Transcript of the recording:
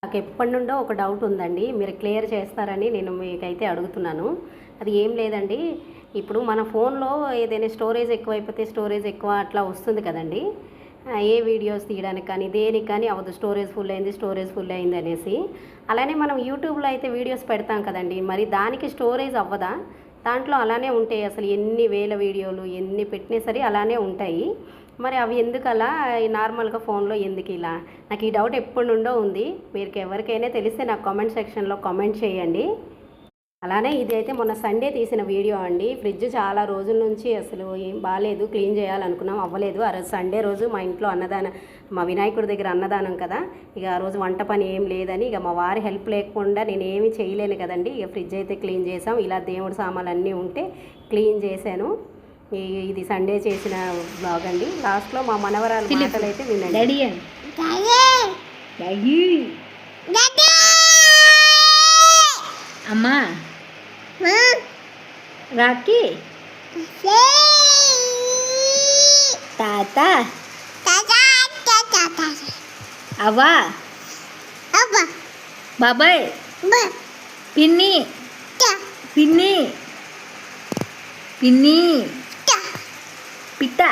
నాకు ఎప్పటి నుండో ఒక డౌట్ ఉందండి, మీరు క్లియర్ చేస్తారని నేను మీకైతే అడుగుతున్నాను. అది ఏం లేదండి, ఇప్పుడు మన ఫోన్లో ఏదైనా స్టోరేజ్ ఎక్కువైపోతే స్టోరేజ్ ఎక్కువ అట్లా వస్తుంది కదండి. ఏ వీడియోస్ తీయడానికి కానీ దేనికి కానీ అవ్వదు, స్టోరేజ్ ఫుల్ అయింది అనేసి. అలానే మనం యూట్యూబ్లో అయితే వీడియోస్ పెడతాం కదండి, మరి దానికి స్టోరేజ్ అవ్వదా? దాంట్లో అలానే ఉంటాయి, అసలు ఎన్ని వేల వీడియోలు ఎన్ని పెట్టినా సరే అలానే ఉంటాయి. మరి అవి ఎందుకు అలా, నార్మల్గా ఫోన్లో ఎందుకు ఇలా? నాకు ఈ డౌట్ ఎప్పటి నుండో ఉంది. మీరు ఎవరికైనా తెలిస్తే నాకు కామెంట్ సెక్షన్లో కామెంట్ చేయండి. అలానే ఇది అయితే మొన్న సండే తీసిన వీడియో అండి. ఫ్రిడ్జ్ చాలా రోజుల నుంచి అసలు ఏం బాగాలేదు, క్లీన్ చేయాలనుకున్నాం, అవ్వలేదు. ఆ రోజు సండే రోజు మా ఇంట్లో అన్నదానం, మా వినాయకుడి దగ్గర అన్నదానం కదా, ఇక ఆ రోజు వంట పని ఏం లేదని ఇక మా వారి హెల్ప్ లేకుండా నేను ఏమీ చేయలేను కదండి. ఇక ఫ్రిడ్జ్ అయితే క్లీన్ చేసాం, ఇలా దేవుడి సామాన్లు అన్నీ ఉంటే క్లీన్ చేశాను. ఇది సండే చేసిన బ్లాగ్ అండి. లాస్ట్లో మా మనవరాలు మాటలు అయితే వినండి. అమ్మా రాకీ తాత అవ్వా బాబాయ్ పిన్ని పిన్ని పిన్ని పిట్ట